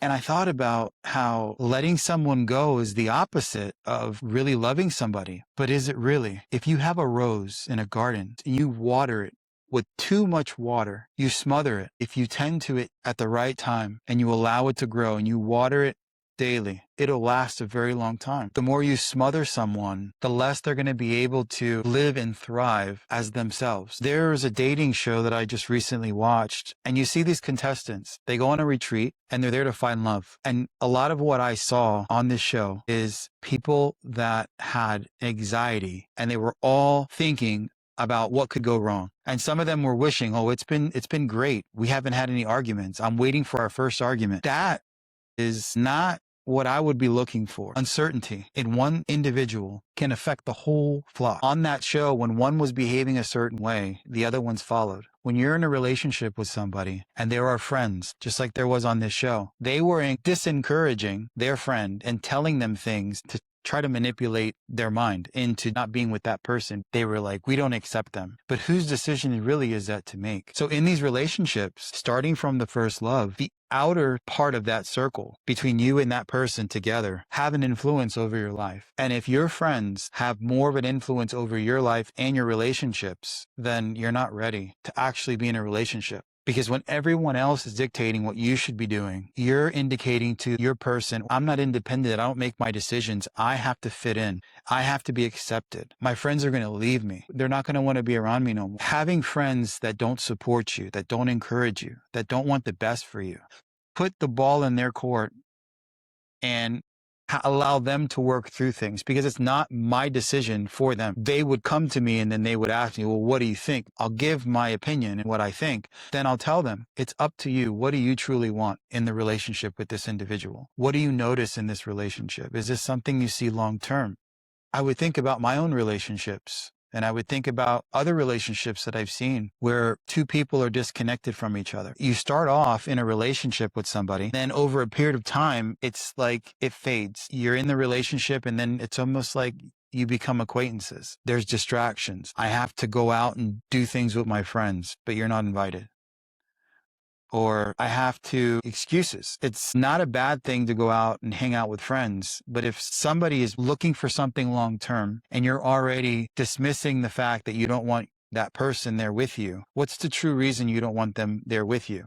And I thought about how letting someone go is the opposite of really loving somebody. But is it really? If you have a rose in a garden and you water it with too much water, you smother it. If you tend to it at the right time and you allow it to grow and you water it daily, it'll last a very long time. The more you smother someone, the less they're going to be able to live and thrive as themselves. There's a dating show that I just recently watched, and you see these contestants, they go on a retreat and they're there to find love. And a lot of what I saw on this show is people that had anxiety, and they were all thinking about what could go wrong. And some of them were wishing, oh, it's been great. We haven't had any arguments. I'm waiting for our first argument. That is not what I would be looking for. Uncertainty in one individual can affect the whole flock. On that show, when one was behaving a certain way, the other ones followed. When you're in a relationship with somebody and there are friends, just like there was on this show, they were disencouraging their friend and telling them things to try to manipulate their mind into not being with that person. They were like, we don't accept them. But whose decision really is that to make? So in these relationships, starting from the first love, the outer part of that circle between you and that person together have an influence over your life. And if your friends have more of an influence over your life and your relationships, then you're not ready to actually be in a relationship. Because when everyone else is dictating what you should be doing, you're indicating to your person, I'm not independent. I don't make my decisions. I have to fit in. I have to be accepted. My friends are going to leave me. They're not going to want to be around me no more. Having friends that don't support you, that don't encourage you, that don't want the best for you, put the ball in their court and allow them to work through things, because it's not my decision for them. They would come to me and then they would ask me, well, what do you think? I'll give my opinion and what I think. Then I'll tell them, it's up to you. What do you truly want in the relationship with this individual? What do you notice in this relationship? Is this something you see long term? I would think about my own relationships. And I would think about other relationships that I've seen where two people are disconnected from each other. You start off in a relationship with somebody, then over a period of time, it's like it fades. You're in the relationship and then it's almost like you become acquaintances. There's distractions. I have to go out and do things with my friends, but you're not invited. Or I have to excuses. It's not a bad thing to go out and hang out with friends. But if somebody is looking for something long term and you're already dismissing the fact that you don't want that person there with you, what's the true reason you don't want them there with you?